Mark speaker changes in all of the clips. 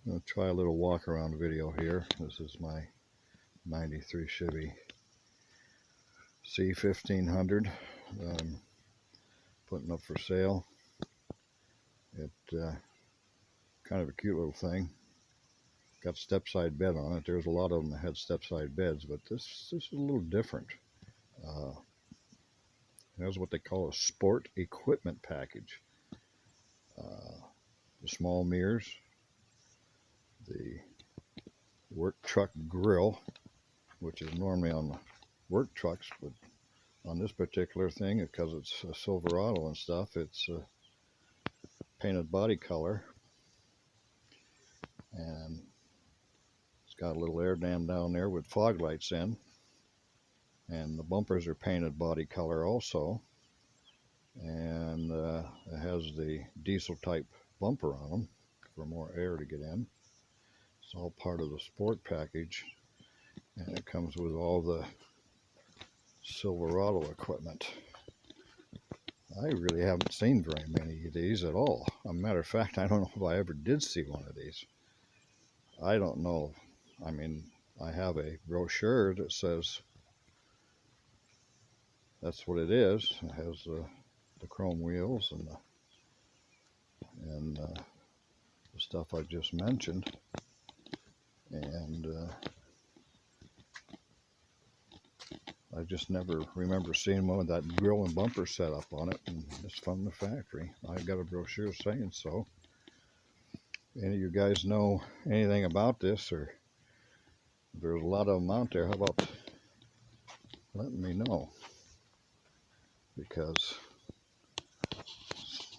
Speaker 1: I'm going to try a little walk around video here. This is my 93 Chevy C1500 putting up for sale. It kind of a cute little thing. Got step side bed on it. There's a lot of them that had step side beds, but this is a little different. It has what they call a sport equipment package. The small mirrors, the work truck grill, which is normally on the work trucks, but on this particular thing, because it's a Silverado and stuff, it's a painted body color, and it's got a little air dam down there with fog lights in, and the bumpers are painted body color also, and it has the diesel type bumper on them for more air to get in. It's all part of the sport package, and it comes with all the Silverado equipment. I really haven't seen very many of these at all. As a matter of fact, I don't know if I ever did see one of these. I don't know. I mean, I have a brochure that says that's what it is. It has the chrome wheels and the stuff I just mentioned, and I just never remember seeing one with that grill and bumper set up on it, and it's from the factory. I got a brochure saying so. Any of you guys know anything about this, or if there's a lot of them out there, how about letting me know? Because it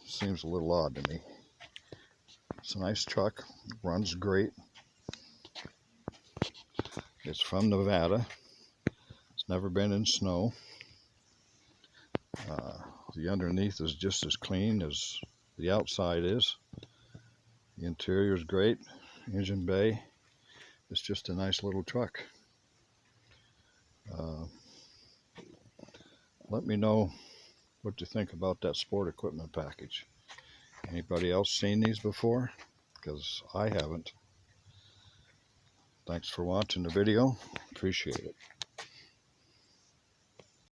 Speaker 1: seems a little odd to me. It's a nice truck, runs great. It's from Nevada. It's never been in snow. The underneath is just as clean as the outside is. The interior is great. Engine bay. It's just a nice little truck. Let me know what you think about that sport equipment package. Anybody else seen these before? Because I haven't. Thanks for watching the video. Appreciate it.